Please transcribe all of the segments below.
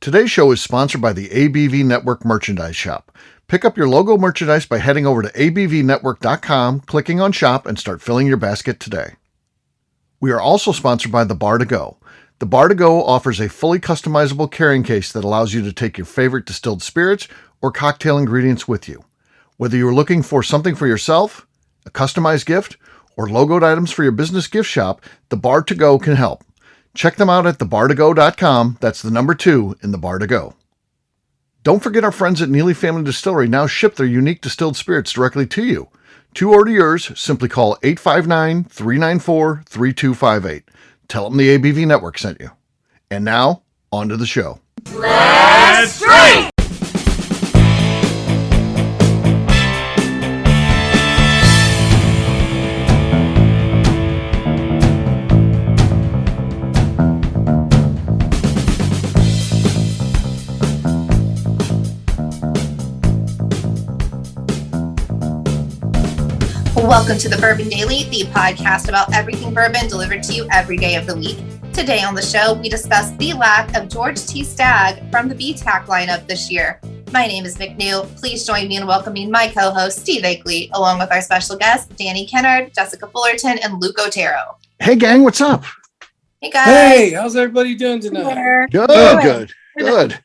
Today's show is sponsored by the ABV Network Merchandise Shop. Pick up your logo merchandise by heading over to abvnetwork.com, clicking on Shop, and start filling your basket today. We are also sponsored by the Bar to Go. The Bar to Go offers a fully customizable carrying case that allows you to take your favorite distilled spirits or cocktail ingredients with you. Whether you're looking for something for yourself, a customized gift, or logoed items for your business gift shop, the Bar to Go can help. Check them out at thebar2go.com. That's the number 2 in the Bar to Go. Don't forget our friends at Neely Family Distillery now ship their unique distilled spirits directly to you. To order yours, simply call 859-394-3258. Tell them the ABV Network sent you. And now, on to the show. Let's drink! Welcome to the Bourbon Daily, the podcast about everything bourbon delivered to you every day of the week. Today on the show, we discuss the lack of George T. Stagg from the BTAC lineup this year. My name is McNew. Please join me in welcoming my co-host, Steve Akeley, along with our special guests, Danny Kennard, Jessica Fullerton, and Luke Otero. Hey, gang, what's up? Hey, guys. Hey, how's everybody doing tonight? Good.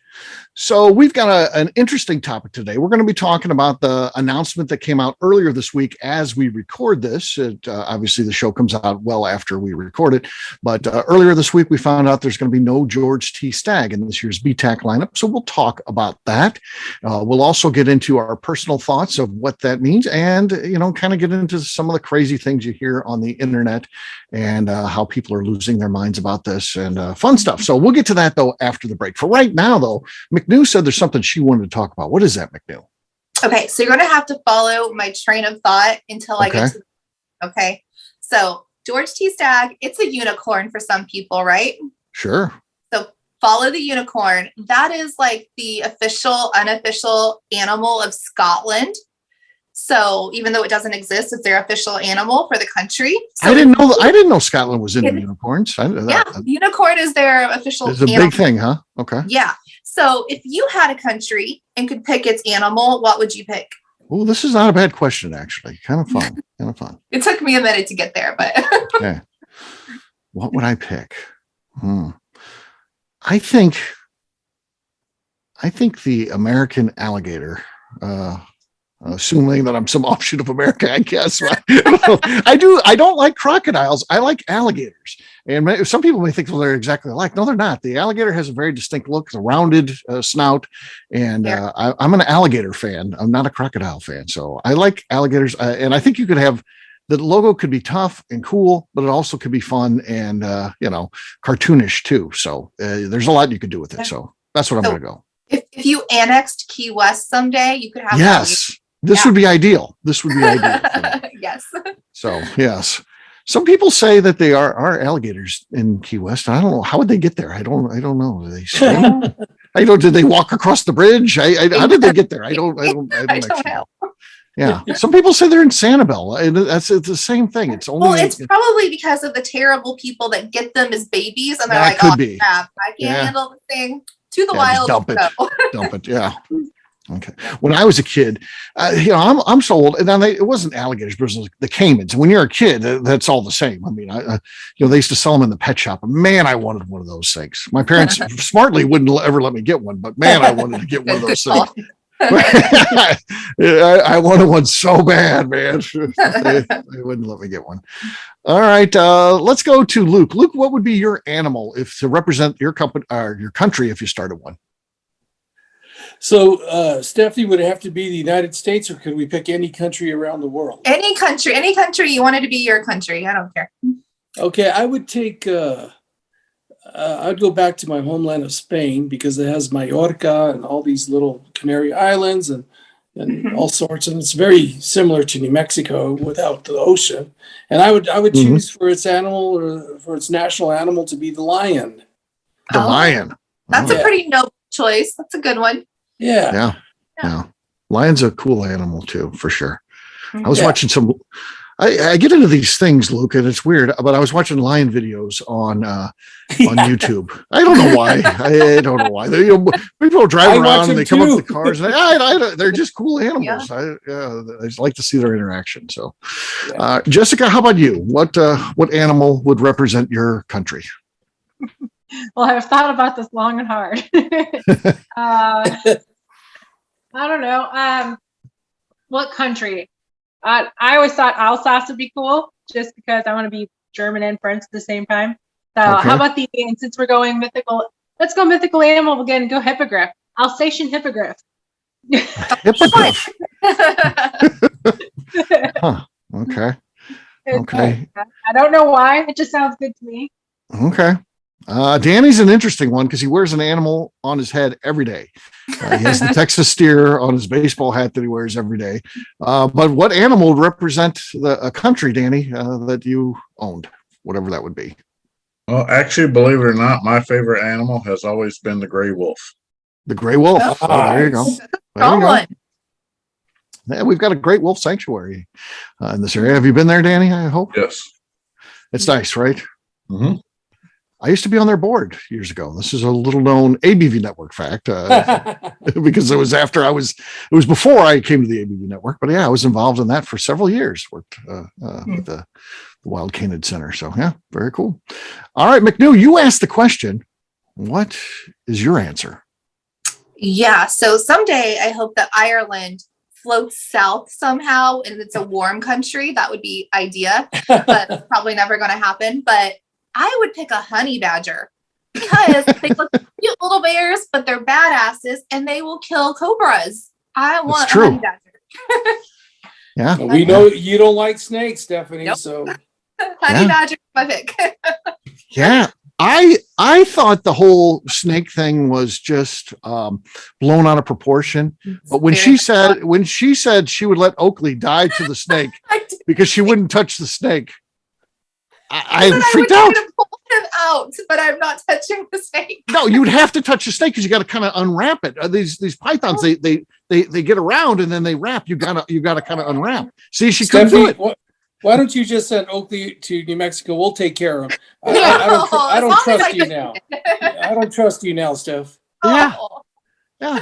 So we've got an interesting topic today. We're going to be talking about the announcement that came out earlier this week as we record this. Obviously, the show comes out well after we record it. But earlier this week, we found out there's going to be no George T. Stagg in this year's BTAC lineup. So we'll talk about that. We'll also get into our personal thoughts of what that means and, kind of get into some of the crazy things you hear on the internet and how people are losing their minds about this and fun stuff. So we'll get to that, though, after the break. For right now, though, McNew said there's something she wanted to talk about. What is that, McNew? Okay, so you're going to have to follow my train of thought until I get to. Okay, so George T. Stagg, it's a unicorn for some people, right? Sure. So follow the unicorn. That is like the official, unofficial animal of Scotland. So even though it doesn't exist, it's their official animal for the country. So I didn't know Scotland was into unicorns. Unicorn is their official. It's a big thing, huh? Okay. Yeah. So if you had a country and could pick its animal, what would you pick? Oh, this is not a bad question, actually. Kind of fun. It took me a minute to get there, but okay. What would I pick? I think the American alligator. Assuming that I'm some offshoot of America, I guess. I don't like crocodiles. I like alligators. And some people may think, well, they're exactly alike. No, they're not. The alligator has a very distinct look. It's a rounded snout. And I'm an alligator fan. I'm not a crocodile fan. So I like alligators. And I think you could have, the logo could be tough and cool, but it also could be fun and, cartoonish too. So there's a lot you could do with it. So that's what I'm going to go. If you annexed Key West someday, you could have. Yes. This would be ideal. Yes. So, yes. Some people say that they are alligators in Key West. I don't know. How would they get there? I don't know. Do they swim? Did they walk across the bridge? How did they get there? I don't know. Yeah. Some people say they're in Sanibel. It's the same thing. It's probably because of the terrible people that get them as babies and they're like, crap, I can't handle the thing. To the wild. Dump it. Yeah. Okay. When I was a kid, I'm so old, and then it wasn't alligators, but it was the caimans. When you're a kid, that's all the same. I mean, they used to sell them in the pet shop. Man, I wanted one of those things. My parents smartly wouldn't ever let me get one, but man, I wanted to get one of those things. I wanted one so bad, man. They wouldn't let me get one. All right, let's go to Luke. Luke, what would be your animal to represent your company or your country if you started one? So, Stephanie, would it have to be the United States, or could we pick any country around the world? Any country you wanted to be your country. I don't care. Okay, I would take. I'd go back to my homeland of Spain because it has Mallorca and all these little Canary Islands and all sorts, and it's very similar to New Mexico without the ocean. And I would choose for its animal or for its national animal to be the lion. The lion. That's a pretty noble choice. That's a good one. Yeah. Lion's a cool animal too, for sure. I was watching some I get into these things, Luke, and it's weird, but I was watching lion videos on YouTube. I don't know why. I don't know why. People drive around and they come up to the cars, and they're just cool animals. I just like to see their interaction. So, Jessica, how about you? What animal would represent your country? Well, I've thought about this long and hard. I don't know. What country? I always thought Alsace would be cool, just because I want to be German and French at the same time. So how about and since we're going mythical, let's go mythical animal again. Go hippogriff. Alsatian hippogriff. Hippogriff. Huh. Okay. I don't know why. It just sounds good to me. Okay. Danny's an interesting one because he wears an animal on his head every day. He has the Texas steer on his baseball hat that he wears every day. But what animal would represent a country, Danny, that you owned, whatever that would be? Well, actually, believe it or not, my favorite animal has always been the gray wolf. The gray wolf. Nice. Oh, there you go. There you go. Yeah, we've got a great wolf sanctuary in this area. Have you been there, Danny? I hope. Yes. It's nice, right? Mm-hmm. I used to be on their board years ago. This is a little known ABV network fact because it was before I came to the ABV network, but yeah, I was involved in that for several years, worked with the Wild Canid Center. So yeah, very cool. All right, McNew, you asked the question. What is your answer? Yeah. So someday I hope that Ireland floats south somehow and it's a warm country. That would be idea, but it's probably never going to happen. But I would pick a honey badger because they look cute little bears, but they're badasses and they will kill cobras. I want a honey badger. Yeah. Well, we know you don't like snakes, Stephanie. Nope. So honey badger is my pick. Yeah. I thought the whole snake thing was just blown out of proportion. But when she said she would let Oakley die to the snake because she wouldn't touch the snake, I freaked out. To pull him out, but I'm not touching the snake. No, you would have to touch the snake because you got to kind of unwrap it. These pythons, they get around and then they wrap. You gotta kind of unwrap. See, she couldn't do it. Why don't you just send Oakley to New Mexico? We'll take care of him. I don't trust you now. I don't trust you now, Steph. Yeah. Yeah.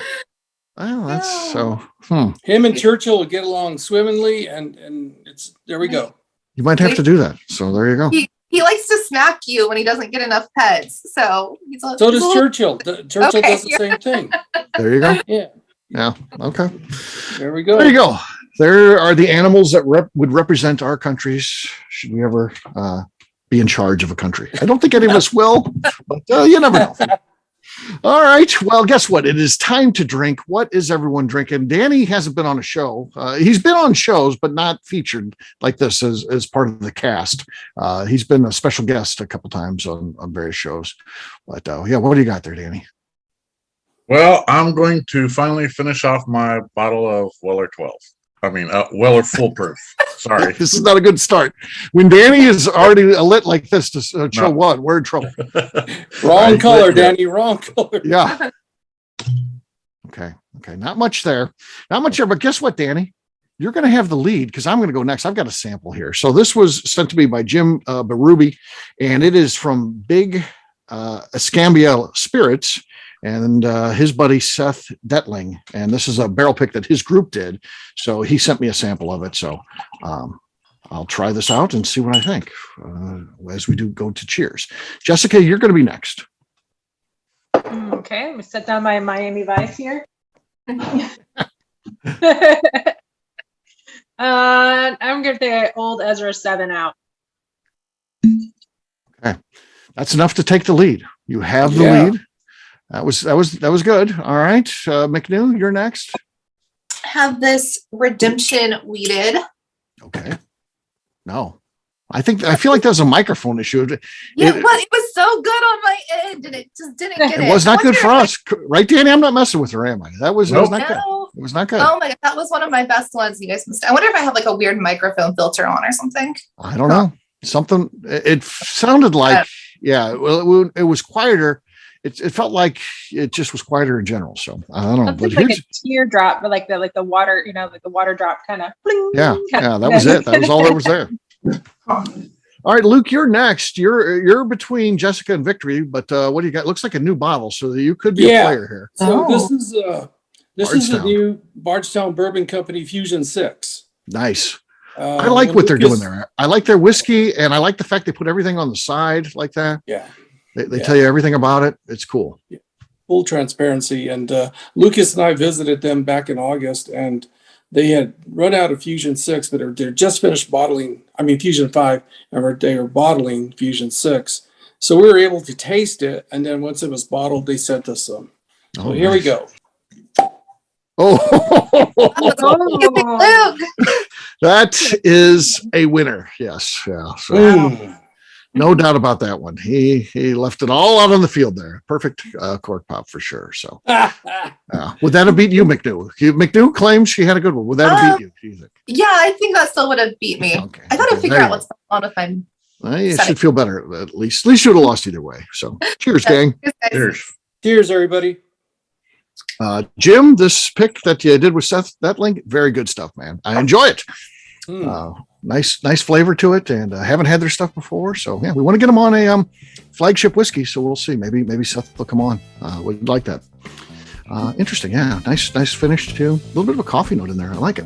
Well, that's so. Him and Churchill will get along swimmingly, and it's there we go. You might have to do that. So there you go. He likes to smack you when he doesn't get enough pets. So does Churchill. Churchill does the same thing. There you go. Yeah. Yeah. Okay. There we go. There you go. There are the animals that would represent our countries. Should we ever be in charge of a country? I don't think any of us will, but you never know. All right. Well, guess what? It is time to drink. What is everyone drinking? Danny hasn't been on a show. He's been on shows, but not featured like this as part of the cast. He's been a special guest a couple times on various shows. But yeah, what do you got there, Danny? Well, I'm going to finally finish off my bottle of Weller 12. I mean, Weller Foolproof. Sorry. This is not a good start. When Danny is already lit like this to show one, we're in trouble. Wrong color, Danny. Wrong color. Yeah. Okay. Not much there. But guess what, Danny? You're going to have the lead because I'm going to go next. I've got a sample here. So this was sent to me by Jim Berube, and it is from Big Escambia Spirits and his buddy Seth Detling. And this is a barrel pick that his group did. So he sent me a sample of it. So I'll try this out and see what I think as we do go to cheers. Jessica, you're going to be next. Okay, let me set down my Miami Vice here. I'm going to take Old Ezra 7 out. Okay. That's enough to take the lead. You have the lead. That was good. All right. McNew, you're next. Have this Redemption weeded. Okay. No. I feel like there's a microphone issue. Yeah, but it was so good on my end and it just didn't get it. It was not good for us. Right, Danny? I'm not messing with her, am I? That was not good. It was not good. Oh my God, that was one of my best ones. You guys must. I wonder if I have like a weird microphone filter on or something. I don't know. Something. It sounded like, well, it was quieter. it felt like it just was quieter in general. So I don't know. That's But like a teardrop, but like the water, like the water drop kind of. yeah, that was it. That was all that was there. All right, Luke, you're next. You're between Jessica and Victory, but what do you got? Looks like a new bottle, so you could be a player here. So this is the Bardstown. new Bardstown Bourbon Company Fusion 6. Nice. I like what they're doing there. I like their whiskey, and I like the fact they put everything on the side like that. Yeah. They tell you everything about it. It's cool. Full transparency. And Lucas and I visited them back in August, and they had run out of Fusion 6, but they're just finished bottling, Fusion 5, and they were bottling Fusion 6. So we were able to taste it, and then once it was bottled, they sent us some. So here we go. Oh, Luke. that is a winner. Yes. Yeah. So, no doubt about that one. He left it all out on the field there. Perfect cork pop for sure. So would that have beat you, McNew? McNew claims she had a good one. Would that have beat you? Do you think? Yeah, I think that still would have beat me. Okay. I got to figure out what's going on if I'm. You should feel better at least. At least you would have lost either way. So cheers, gang. Cheers. Cheers, everybody. Jim, this pick that you did with Seth, that link, very good stuff, man. I enjoy it. Nice flavor to it, and I haven't had their stuff before, so yeah, we want to get them on a flagship whiskey. So we'll see. Maybe Seth will come on. Would like that. Interesting, yeah. Nice finish too. A little bit of a coffee note in there. I like it.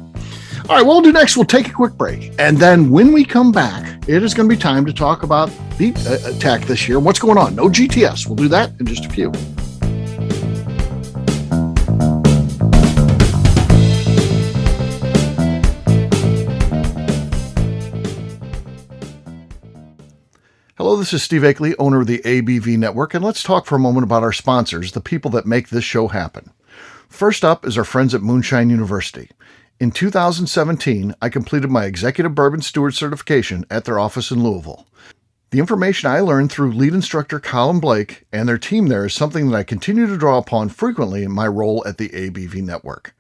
All right, what we'll do next, we'll take a quick break, and then when we come back, it is going to be time to talk about BTAC this year and what's going on. No GTS. We'll do that in just a few. Hello, this is Steve Akeley, owner of the ABV Network, and let's talk for a moment about our sponsors, the people that make this show happen. First up is our friends at Moonshine University. In 2017, I completed my Executive Bourbon Steward certification at their office in Louisville. The information I learned through lead instructor Colin Blake and their team there is something that I continue to draw upon frequently in my role at the ABV Network.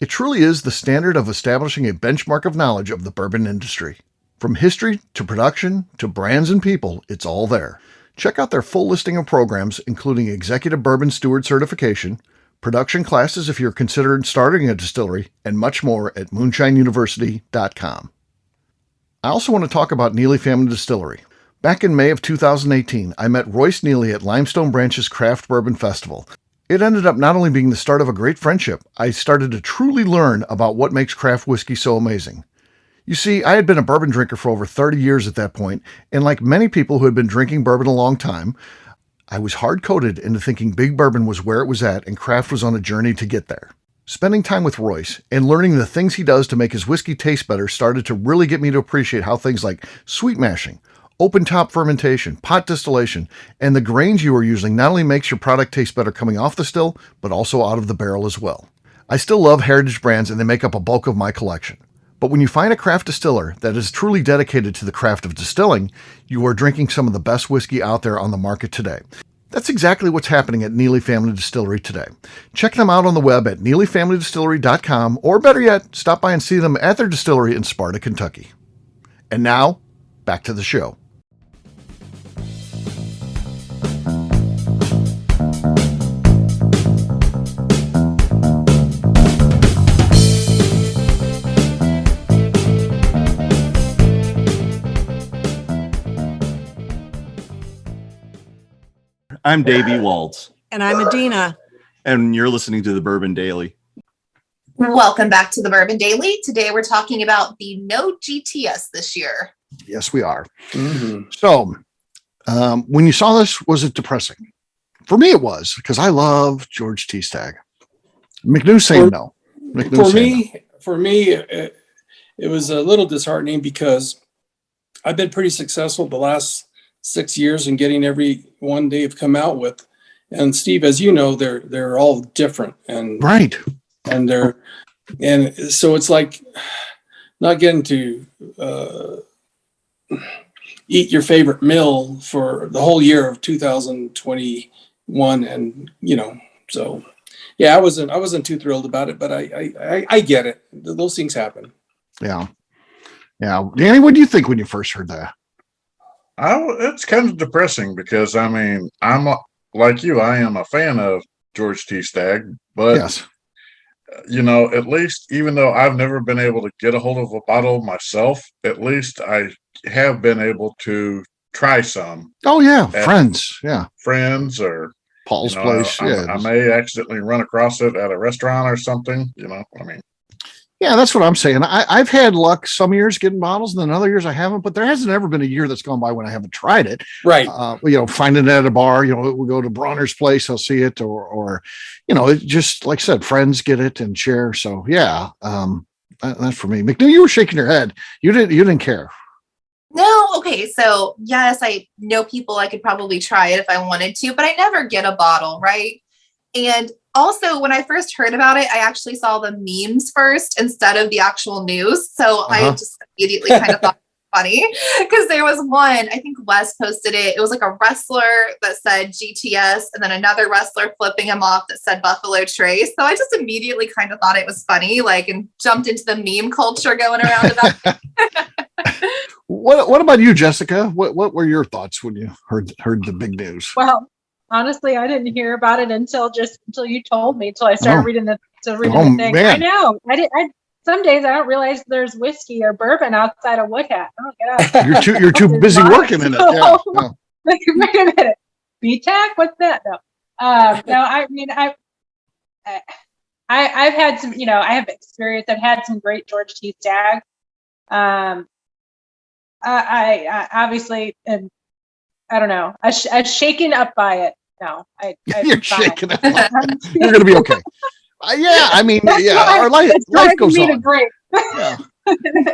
It truly is the standard of establishing a benchmark of knowledge of the bourbon industry. From history to production to brands and people, it's all there. Check out their full listing of programs, including Executive Bourbon Steward Certification, production classes if you're considering starting a distillery, and much more at moonshineuniversity.com. I also want to talk about Neely Family Distillery. Back in May of 2018, I met Royce Neely at Limestone Branch's Craft Bourbon Festival. It ended up not only being the start of a great friendship, I started to truly learn about what makes craft whiskey so amazing. You see, I had been a bourbon drinker for over 30 years at that point, and like many people who had been drinking bourbon a long time, I was hard-coded into thinking big bourbon was where it was at and craft was on a journey to get there. Spending time with Royce and learning the things he does to make his whiskey taste better started to really get me to appreciate how things like sweet mashing, open top fermentation, pot distillation, and the grains you are using not only makes your product taste better coming off the still, but also out of the barrel as well. I still love heritage brands and they make up a bulk of my collection. But when you find a craft distiller that is truly dedicated to the craft of distilling, you are drinking some of the best whiskey out there on the market today. That's exactly what's happening at Neely Family Distillery today. Check them out on the web at neelyfamilydistillery.com, or better yet, stop by and see them at their distillery in Sparta, Kentucky. And now, back to the show. I'm Davey Waltz. And I'm Adina. And you're listening to the Bourbon Daily. Welcome back to the Bourbon Daily. Today we're talking about the no GTS this year. Yes, we are. Mm-hmm. So, when you saw this, was it depressing? For me, it was, because I love George T. Stagg. McNew saying no. For me, it was a little disheartening because I've been pretty successful the last 6 years in getting every one they've come out with. And Steve, as you know, they're all different and right. And so it's like not getting to eat your favorite meal for the whole year of 2021. And, so yeah, I wasn't too thrilled about it, but I get it. Those things happen. Yeah. Yeah. Danny, what do you think when you first heard that? It's kind of depressing because I'm like you, I am a fan of George T. Stagg, but Yes. At least even though I've never been able to get a hold of a bottle myself, at least I have been able to try some Oh yeah, at friends. Yeah, friends or Paul's place. Yeah, I may accidentally run across it at a restaurant or something. I mean, yeah, that's what I'm saying. I've had luck some years getting bottles, and then other years I haven't. But there hasn't ever been a year that's gone by when I haven't tried it. Right. Finding it at a bar. We go to Bronner's place, I'll see it, or it just like I said, friends get it and share. So yeah, that's for me. McNew, you were shaking your head. You didn't care. No, okay. So yes, I know people I could probably try it if I wanted to, but I never get a bottle, right? And also, when I first heard about it, I actually saw the memes first instead of the actual news. So I just immediately kind of thought it was funny because there was one, I think Wes posted it. It was like a wrestler that said GTS and then another wrestler flipping him off that said Buffalo Trace. So I just immediately kind of thought it was funny, and jumped into the meme culture going around about it. What about you, Jessica? What were your thoughts when you heard the big news? Well, honestly, I didn't hear about it until you told me. Until I started reading the thing. Man. I know. Some days I don't realize there's whiskey or bourbon outside of Woodhat. Oh, get out. You're too busy working in it. Yeah. No. Wait a minute. BTAC? What's that? No. No. I mean, I've had some. I have experience. I've had some great George T. Stagg. I obviously am. I don't know. I was shaken up by it. No, You're shaking up. You're going to be okay. I mean, our life goes on. Yeah.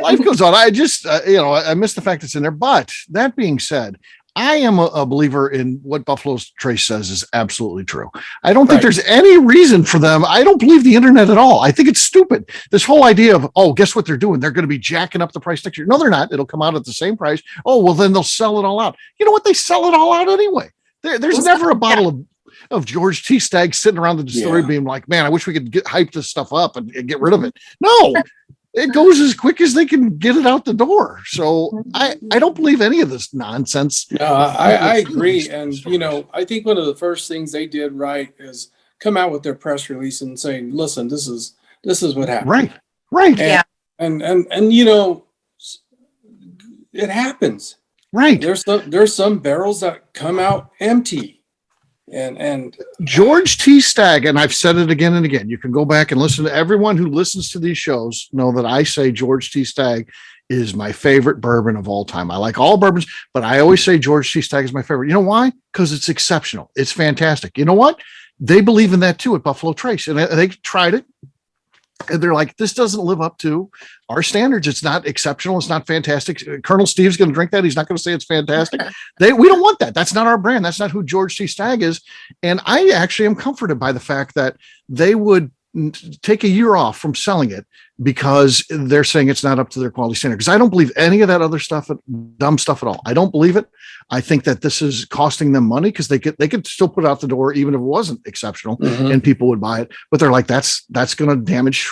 Life goes on. I just, I miss the fact it's in there. But that being said, I am a believer in what Buffalo Trace says is absolutely true. I don't think there's any reason for them. I don't believe the internet at all. I think it's stupid. This whole idea of, guess what they're doing? They're going to be jacking up the price next year. No, they're not. It'll come out at the same price. Oh, well, then they'll sell it all out. You know what? They sell it all out anyway. There's never a bottle of George T. Stagg sitting around the distillery being like, man, I wish we could hype this stuff up and get rid of it. No. It goes as quick as they can get it out the door. So I don't believe any of this nonsense. No, I agree. And, I think one of the first things they did right is come out with their press release and saying, listen, this is what happened. Right. And it happens. Right. There's some barrels that come out empty. And George T. Stagg, and I've said it again and again. You can go back and listen to everyone who listens to these shows know that I say George T. Stagg is my favorite bourbon of all time. I like all bourbons, but I always say George T. Stagg is my favorite. You know why? Because it's exceptional. It's fantastic. You know what? They believe in that too at Buffalo Trace, and they tried it. And they're like, this doesn't live up to our standards. It's not exceptional. It's not fantastic. Colonel Steve's going to drink that. He's not going to say it's fantastic. We don't want that. That's not our brand. That's not who George T. Stagg is. And I actually am comforted by the fact that they would take a year off from selling it because they're saying it's not up to their quality standard. Because I don't believe any of that other stuff, dumb stuff at all. I don't believe it. I think that this is costing them money because they could still put it out the door even if it wasn't exceptional and people would buy it. But they're like, that's going to damage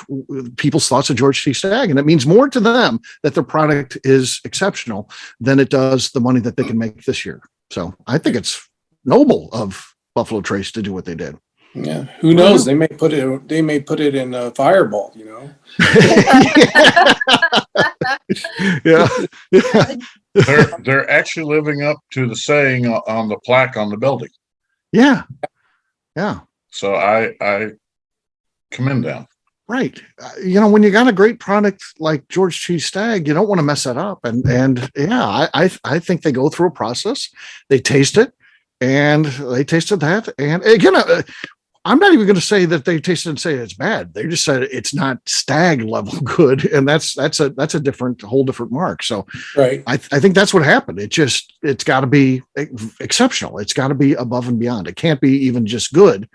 people's thoughts of George T. Stagg. And it means more to them that their product is exceptional than it does the money that they can make this year. So I think it's noble of Buffalo Trace to do what they did. Yeah, who knows? They may put it in a Fireball, Yeah. They're actually living up to the saying on the plaque on the building. Yeah. So I commend them. Right. When you got a great product like George T. Stagg, you don't want to mess that up. And I think they go through a process. They taste it, and they tasted that. And again, I'm not even going to say that they tasted and say it's bad. They just said it's not Stagg level good, and that's a whole different mark. So, right, I think that's what happened. It's got to be exceptional. It's got to be above and beyond. It can't be even just good.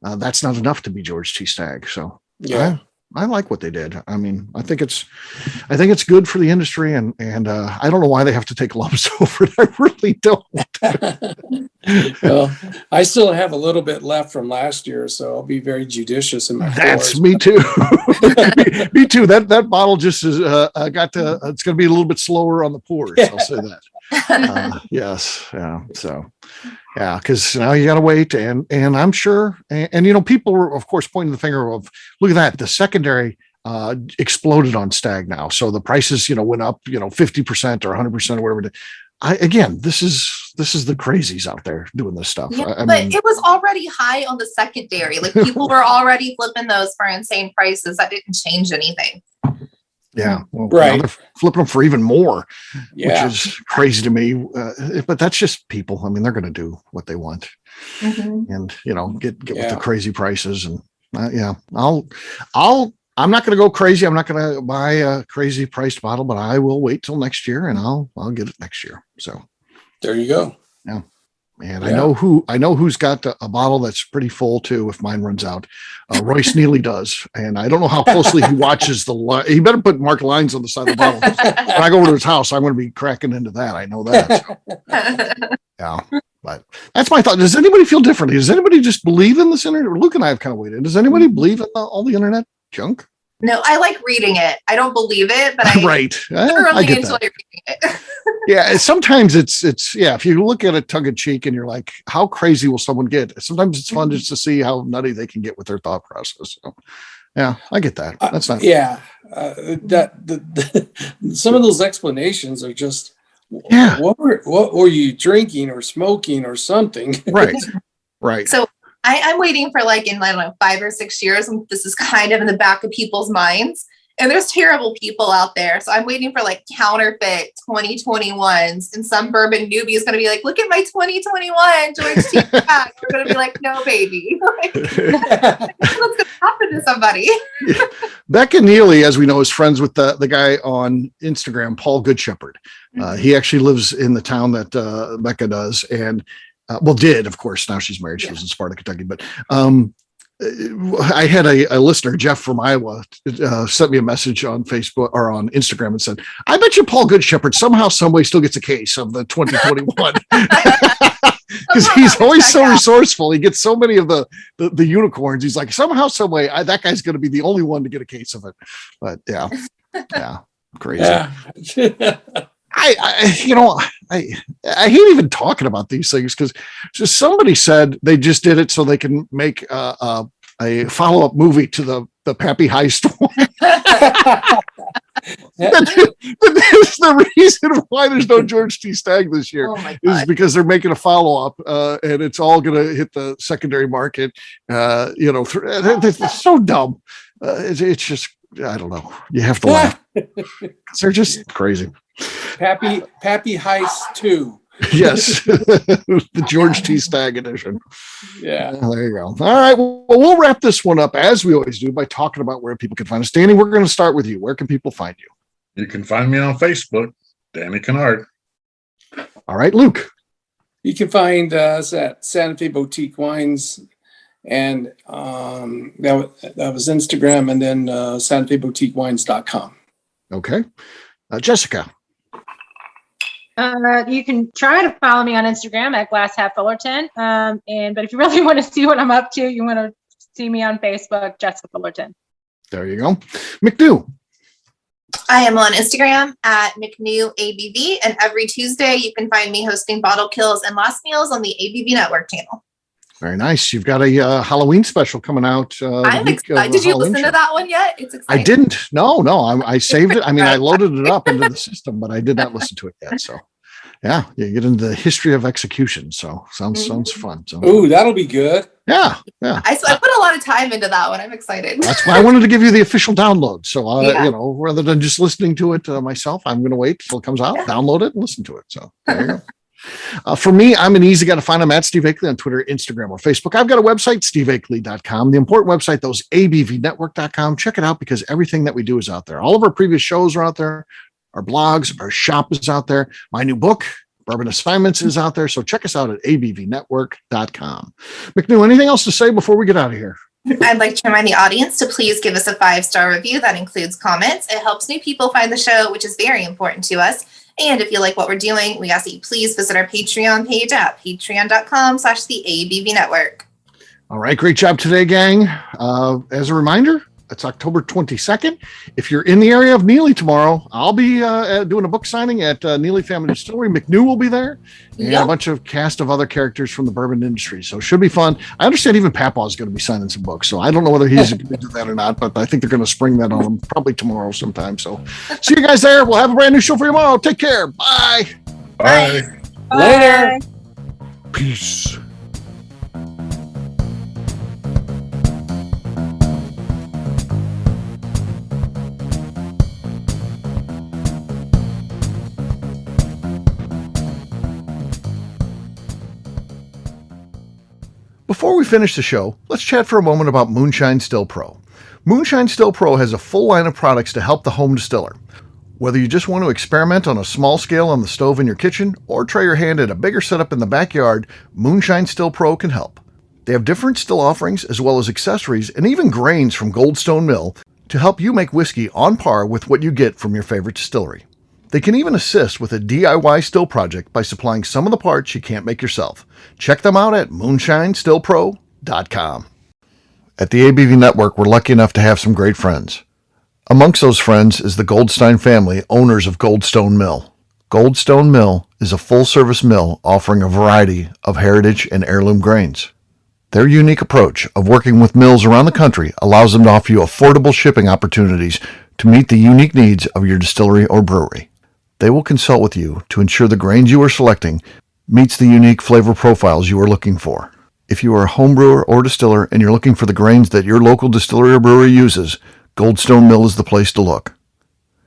That's not enough to be George T. Stagg. So, yeah. I like what they did. I mean, I think it's good for the industry, and I don't know why they have to take lumps over it. I really don't. Well, I still have a little bit left from last year, so I'll be very judicious in my That's pours. me too. Me too. That bottle just is it's going to be a little bit slower on the pours. I'll say that. Yes. Yeah. So, Yeah, because now you got to wait, and I'm sure, and people were, of course, pointing the finger of, look at that, the secondary exploded on Stagg now, so the prices, went up, 50% or 100% or whatever. Again, this is the crazies out there doing this stuff. Yeah, but it was already high on the secondary. Like people were already flipping those for insane prices. That didn't change anything. Yeah, well, right. Now they're flipping them for even more, Yeah. which is crazy to me. But that's just people. I mean, they're going to do what they want, and get with the crazy prices. And I'm not going to go crazy. I'm not going to buy a crazy priced bottle, but I will wait till next year, and I'll get it next year. So there you go. Yeah. And I know who's got a bottle that's pretty full too. If mine runs out, Royce Neely does, and I don't know how closely he watches the line. He better put marked lines on the side of the bottle. When I go over to his house, I'm going to be cracking into that. I know that. So. Yeah, but that's my thought. Does anybody feel differently? Does anybody just believe in this internet? Luke and I have kind of waited. Does anybody believe in all the internet junk? No, I like reading it. I don't believe it, but I thoroughly enjoy reading it. Yeah, sometimes it's if you look at it tongue in cheek and you're like, how crazy will someone get? Sometimes it's fun just to see how nutty they can get with their thought process. So, yeah, I get that. That's not. Some of those explanations are just. Yeah. What were you drinking or smoking or something? Right. So I'm waiting for in, I don't know, 5 or 6 years. And this is kind of in the back of people's minds. And there's terrible people out there. So I'm waiting for counterfeit 2021s. And some bourbon newbie is going to be like, look at my 2021 George T. Stagg. We're going to be like, no, baby. What's going to happen to somebody? Becca Neely, as we know, is friends with the guy on Instagram, Paul Good Shepherd. He actually lives in the town that Becca does. And did, of course. Now she's married. She was in Sparta, Kentucky. But I had a listener, Jeff from Iowa, sent me a message on Facebook or on Instagram and said, I bet you Paul Good Shepherd somehow, someway still gets a case of the 2021. Because he's always so resourceful. He gets so many of the unicorns. He's like, somehow, someway, that guy's going to be the only one to get a case of it. But yeah, crazy. Yeah. I hate even talking about these things because just somebody said they just did it so they can make a follow-up movie to the Pappy Heist one. That's the reason why there's no George T. Stagg this year is because they're making a follow-up and it's all going to hit the secondary market. It's so dumb. It's just, I don't know. You have to laugh. They're just crazy. Pappy Heist 2. Yes. The George T. Stagg edition. Yeah. There you go. All right. Well, we'll wrap this one up as we always do by talking about where people can find us. Danny, we're going to start with you. Where can people find you? You can find me on Facebook, Danny Kennard. All right, Luke. You can find us at Santa Fe Boutique Wines, and that was Instagram, and then SantaFeBoutiqueWines.com. Okay. Jessica. You can try to follow me on Instagram at GlassHalfFullerton. But if you really want to see what I'm up to, you want to see me on Facebook, Jessica Fullerton. There you go. McNew. I am on Instagram at McNew ABV, and every Tuesday you can find me hosting Bottle Kills and Last Meals on the ABV Network channel. Very nice. You've got a Halloween special coming out. I'm excited. Did you listen to that one yet? It's exciting. I didn't. No. I saved it. I mean, I loaded it up into the system, but I did not listen to it yet. So, yeah, you get into the history of execution. So sounds fun. So, ooh, that'll be good. Yeah. I put a lot of time into that one. I'm excited. That's why I wanted to give you the official download. So, rather than just listening to it myself, I'm going to wait till it comes out, download it, and listen to it. So, there you go. For me, I'm an easy guy to find. I'm at Steve Akeley on Twitter, Instagram, or Facebook. I've got a website, steveakeley.com. The important website, though, is abvnetwork.com. Check it out because everything that we do is out there. All of our previous shows are out there. Our blogs, our shop is out there. My new book, Bourbon Assignments, is out there. So check us out at abvnetwork.com. McNew, anything else to say before we get out of here? I'd like to remind the audience to please give us a 5-star review. That includes comments. It helps new people find the show, which is very important to us. And if you like what we're doing, we ask that you please visit our Patreon page at patreon.com/the ABV Network. All right. Great job today, gang. As a reminder, It's October 22nd. If you're in the area of Neely tomorrow, I'll be doing a book signing at Neely Family Distillery. McNew will be there, and a bunch of cast of other characters from the bourbon industry. So it should be fun. I understand even Papaw is going to be signing some books, so I don't know whether he's going to do that or not, but I think they're going to spring that on him probably tomorrow sometime. So see you guys there. We'll have a brand new show for you tomorrow. Take care. Bye. Bye. Later. Peace. Before we finish the show, let's chat for a moment about Moonshine Still Pro. Moonshine Still Pro has a full line of products to help the home distiller. Whether you just want to experiment on a small scale on the stove in your kitchen or try your hand at a bigger setup in the backyard, Moonshine Still Pro can help. They have different still offerings as well as accessories and even grains from Goldstone Mill to help you make whiskey on par with what you get from your favorite distillery. They can even assist with a DIY still project by supplying some of the parts you can't make yourself. Check them out at moonshinestillpro.com. At the ABV Network, we're lucky enough to have some great friends. Amongst those friends is the Goldstein family, owners of Goldstone Mill. Goldstone Mill is a full-service mill offering a variety of heritage and heirloom grains. Their unique approach of working with mills around the country allows them to offer you affordable shipping opportunities to meet the unique needs of your distillery or brewery. They will consult with you to ensure the grains you are selecting meets the unique flavor profiles you are looking for. If you are a home brewer or distiller and you're looking for the grains that your local distillery or brewery uses, Goldstone Mill is the place to look.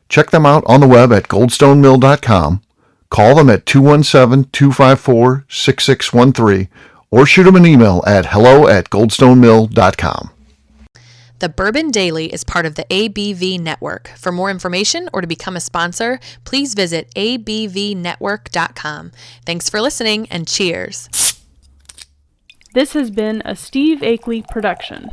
Check them out on the web at goldstonemill.com, call them at 217-254-6613, or shoot them an email at hello@goldstonemill.com. The Bourbon Daily is part of the ABV Network. For more information or to become a sponsor, please visit abvnetwork.com. Thanks for listening and cheers. This has been a Steve Akeley production.